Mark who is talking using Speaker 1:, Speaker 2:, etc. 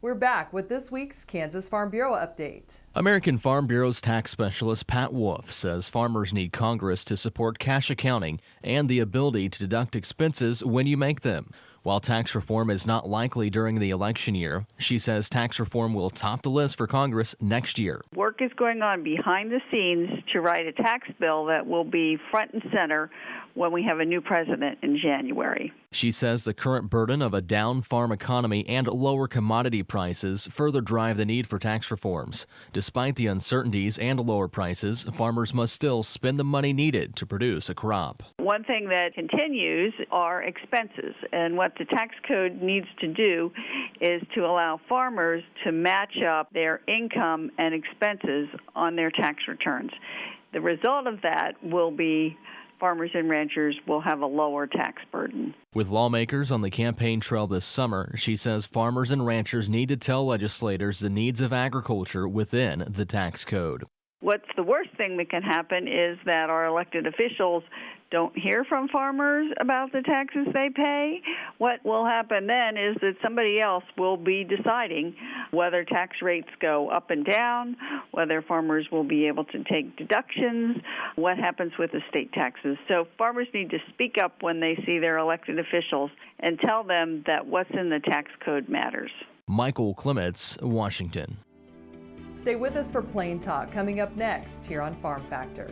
Speaker 1: We're back with this week's Kansas Farm Bureau update.
Speaker 2: American Farm Bureau's tax specialist Pat Wolff says farmers need Congress to support cash accounting and the ability to deduct expenses when you make them. While tax reform is not likely during the election year, she says tax reform will top the list for Congress next year.
Speaker 3: Work is going on behind the scenes to write a tax bill that will be front and center when we have a new president in January.
Speaker 2: She says the current burden of a down farm economy and lower commodity prices further drive the need for tax reforms. Despite the uncertainties and lower prices, farmers must still spend the money needed to produce a crop.
Speaker 3: One thing that continues are expenses, and what the tax code needs to do is to allow farmers to match up their income and expenses on their tax returns. The result of that will be farmers and ranchers will have a lower tax burden.
Speaker 2: With lawmakers on the campaign trail this summer, she says farmers and ranchers need to tell legislators the needs of agriculture within the tax code.
Speaker 3: What's the worst thing that can happen is that our elected officials don't hear from farmers about the taxes they pay. What will happen then is that somebody else will be deciding whether tax rates go up and down, whether farmers will be able to take deductions, what happens with the state taxes. So farmers need to speak up when they see their elected officials and tell them that what's in the tax code matters.
Speaker 2: Micheal Clements, Washington.
Speaker 1: Stay with us for Plain Talk coming up next here on Farm Factor.